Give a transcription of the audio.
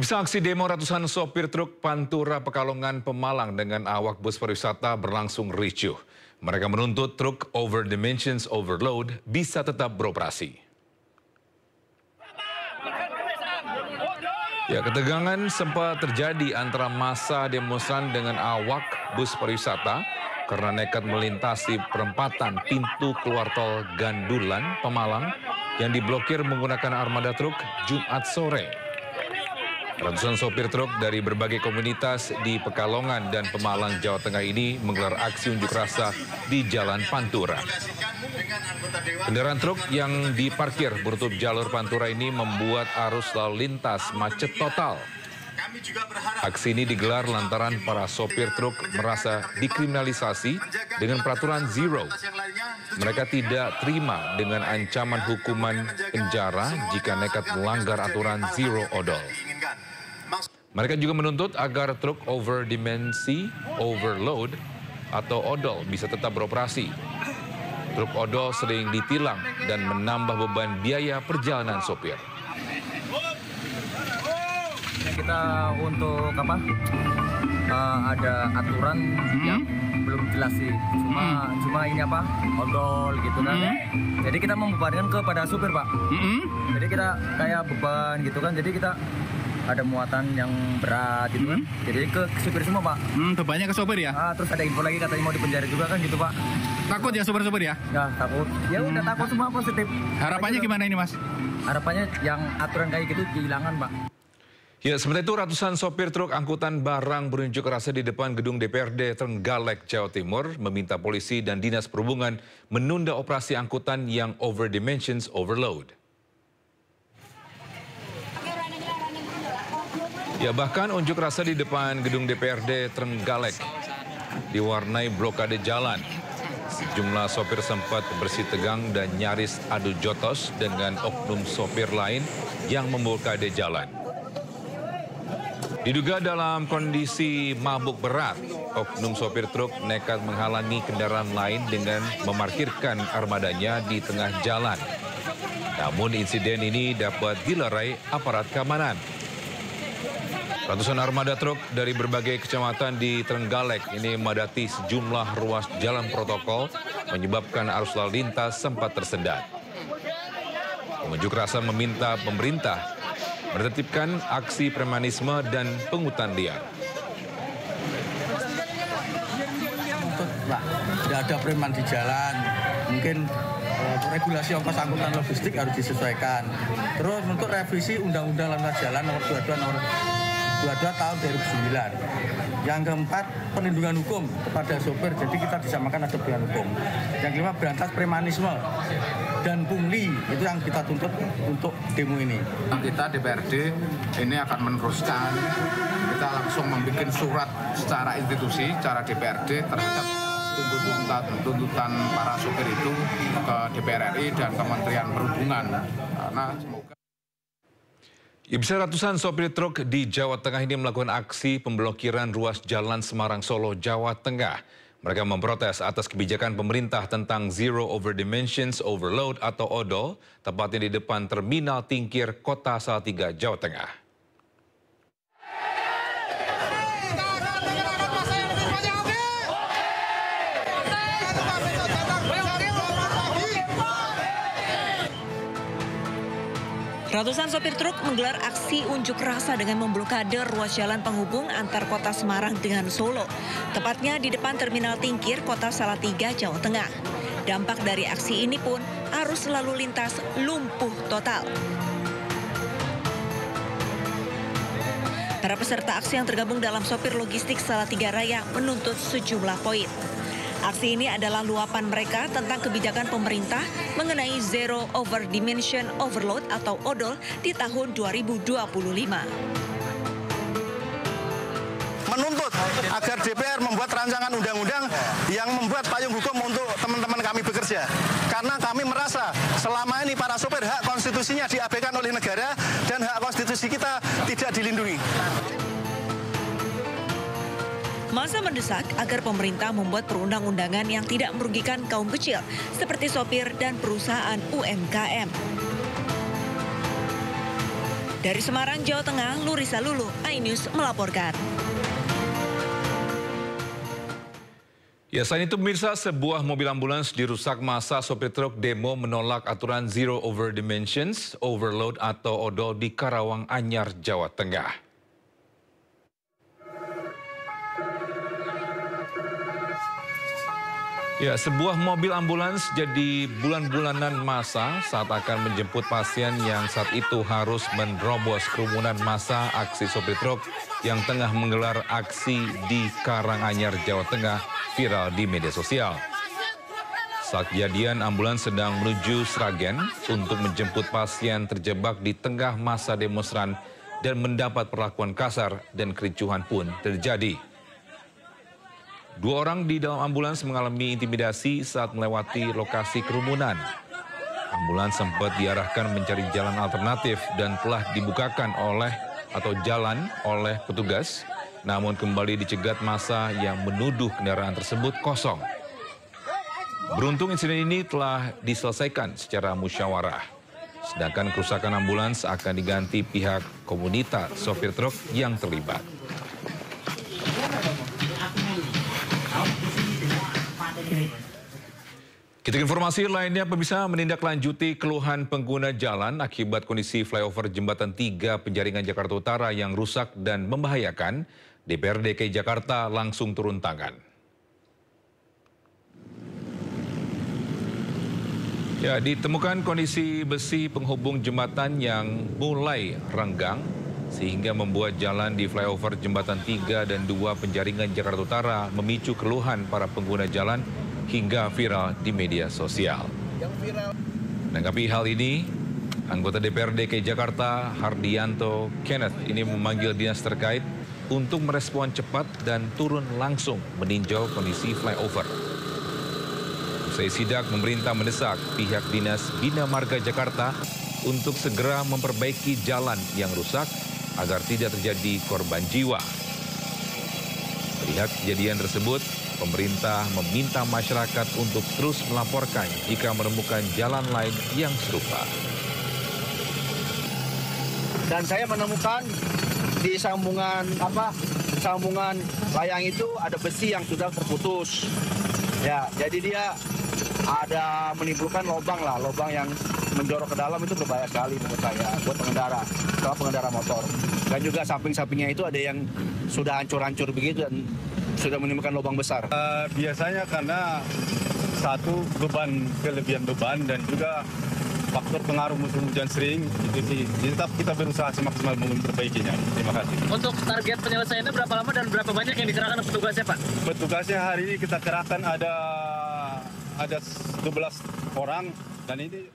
Bisa aksi demo ratusan sopir truk Pantura Pekalongan Pemalang dengan awak bus pariwisata berlangsung ricuh. Mereka menuntut truk over dimensions overload bisa tetap beroperasi. Ya, ketegangan sempat terjadi antara massa demonstran dengan awak bus pariwisata karena nekat melintasi perempatan pintu keluar tol Gandulan, Pemalang yang diblokir menggunakan armada truk Jumat sore. Ratusan sopir truk dari berbagai komunitas di Pekalongan dan Pemalang, Jawa Tengah ini menggelar aksi unjuk rasa di Jalan Pantura. Kendaraan truk yang diparkir menutup jalur Pantura ini membuat arus lalu lintas macet total. Aksi ini digelar lantaran para sopir truk merasa dikriminalisasi dengan peraturan zero. Mereka tidak terima dengan ancaman hukuman penjara jika nekat melanggar aturan zero odol. Mereka juga menuntut agar truk over dimensi overload atau odol bisa tetap beroperasi. Truk odol sering ditilang dan menambah beban biaya perjalanan sopir. Kita untuk apa? Ada aturan yang belum jelas sih. Cuma ini apa? Odol gitu kan. Jadi kita membebankan kepada supir, Pak. Jadi kita kayak beban gitu kan. Jadi kita ada muatan yang berat gitu kan. Jadi ke supir semua, Pak. Bebannya ke supir ya? Terus ada info lagi katanya mau dipenjara juga kan gitu, Pak. Takut ya supir-supir ya? Ya takut. Ya udah takut semua positif. Harapannya gimana ini, Mas? Harapannya yang aturan kayak gitu dihilangkan, Pak. Ya, sementara itu ratusan sopir truk angkutan barang berunjuk rasa di depan gedung DPRD Trenggalek, Jawa Timur, meminta polisi dan Dinas Perhubungan menunda operasi angkutan yang over dimensions overload. Ya, bahkan unjuk rasa di depan gedung DPRD Trenggalek diwarnai blokade jalan. Sejumlah sopir sempat bersitegang dan nyaris adu jotos dengan oknum sopir lain yang memblokade jalan. Diduga dalam kondisi mabuk berat, oknum sopir truk nekat menghalangi kendaraan lain dengan memarkirkan armadanya di tengah jalan. Namun insiden ini dapat dilerai aparat keamanan. Ratusan armada truk dari berbagai kecamatan di Trenggalek ini memadati sejumlah ruas jalan protokol, menyebabkan arus lalu lintas sempat tersendat. Pengunjuk rasa meminta pemerintah menertibkan aksi premanisme dan pungutan liar. Pak, tidak ada preman di jalan. Mungkin regulasi ongkos angkutan logistik harus disesuaikan. Terus untuk revisi Undang-Undang Lalu Lintas Jalan nomor 22 tahun 2009. Yang keempat, perlindungan hukum kepada sopir, jadi kita disamakan ada perlindungan hukum. Yang kelima, berantas premanisme dan pungli, itu yang kita tuntut untuk demo ini. Kita DPRD ini akan meneruskan, kita langsung membuat surat secara institusi, secara DPRD terhadap tuntutan para sopir itu ke DPR RI dan Kementerian Perhubungan. Karena semoga Bisa ratusan sopir truk di Jawa Tengah ini melakukan aksi pemblokiran ruas jalan Semarang Solo, Jawa Tengah. Mereka memprotes atas kebijakan pemerintah tentang Zero Over Dimensions Overload atau ODO, tepatnya di depan Terminal Tingkir, Kota Salatiga, Jawa Tengah. Ratusan sopir truk menggelar aksi unjuk rasa dengan memblokade ruas jalan penghubung antar kota Semarang dengan Solo, tepatnya di depan Terminal Tingkir, Kota Salatiga, Jawa Tengah. Dampak dari aksi ini pun arus lalu lintas lumpuh total. Para peserta aksi yang tergabung dalam sopir logistik Salatiga Raya menuntut sejumlah poin. Aksi ini adalah luapan mereka tentang kebijakan pemerintah mengenai Zero Over Dimension Overload atau ODOL di tahun 2025. Menuntut agar DPR membuat rancangan undang-undang yang membuat payung hukum untuk teman-teman kami bekerja. Karena kami merasa selama ini para sopir hak konstitusinya diabaikan oleh negara dan hak konstitusi kita tidak dilindungi. Masa mendesak agar pemerintah membuat perundang-undangan yang tidak merugikan kaum kecil seperti sopir dan perusahaan UMKM. Dari Semarang, Jawa Tengah, Lurisa Lulu, iNews melaporkan. Ya, selain itu pemirsa, sebuah mobil ambulans dirusak massa sopir truk demo menolak aturan Zero Over Dimensions, Overload atau odol di Karawang Anyar, Jawa Tengah. Ya, sebuah mobil ambulans jadi bulan-bulanan massa saat akan menjemput pasien yang saat itu harus menerobos kerumunan massa aksi sopir truk yang tengah menggelar aksi di Karanganyar, Jawa Tengah, viral di media sosial. Saat kejadian, ambulans sedang menuju Sragen untuk menjemput pasien terjebak di tengah massa demonstran dan mendapat perlakuan kasar dan kericuhan pun terjadi. 2 orang di dalam ambulans mengalami intimidasi saat melewati lokasi kerumunan. Ambulans sempat diarahkan mencari jalan alternatif dan telah dibukakan jalan oleh petugas, namun kembali dicegat massa yang menuduh kendaraan tersebut kosong. Beruntung insiden ini telah diselesaikan secara musyawarah. Sedangkan kerusakan ambulans akan diganti pihak komunitas sopir truk yang terlibat. Kita ke informasi lainnya, pemirsa, menindaklanjuti keluhan pengguna jalan akibat kondisi flyover Jembatan 3 Penjaringan Jakarta Utara yang rusak dan membahayakan, DPRD DKI Jakarta langsung turun tangan. Ya, ditemukan kondisi besi penghubung jembatan yang mulai renggang sehingga membuat jalan di flyover Jembatan 3 dan 2 Penjaringan Jakarta Utara memicu keluhan para pengguna jalan hingga viral di media sosial. Menanggapi hal ini, anggota DPRD DKI Jakarta Hardianto Kenneth ini memanggil dinas terkait untuk merespon cepat dan turun langsung meninjau kondisi flyover. Usai sidak, pemerintah mendesak pihak Dinas Bina Marga Jakarta untuk segera memperbaiki jalan yang rusak agar tidak terjadi korban jiwa. Melihat kejadian tersebut, pemerintah meminta masyarakat untuk terus melaporkan jika menemukan jalan lain yang serupa. Dan saya menemukan di sambungan layang itu ada besi yang sudah terputus. Ya, jadi dia ada menimbulkan lubang yang menjorok ke dalam. Itu berbahaya sekali menurut saya buat pengendara motor. Dan juga samping-sampingnya itu ada yang sudah hancur-hancur begitu dan sudah menimbulkan lubang besar. Biasanya karena satu kelebihan beban dan juga faktor pengaruh musim hujan sering itu sih. Tetap kita berusaha semaksimal memperbaikinya. Terima kasih. Untuk target penyelesaiannya berapa lama dan berapa banyak yang dikerahkan petugasnya, Pak? Petugasnya hari ini kita kerahkan ada 12 orang dan ini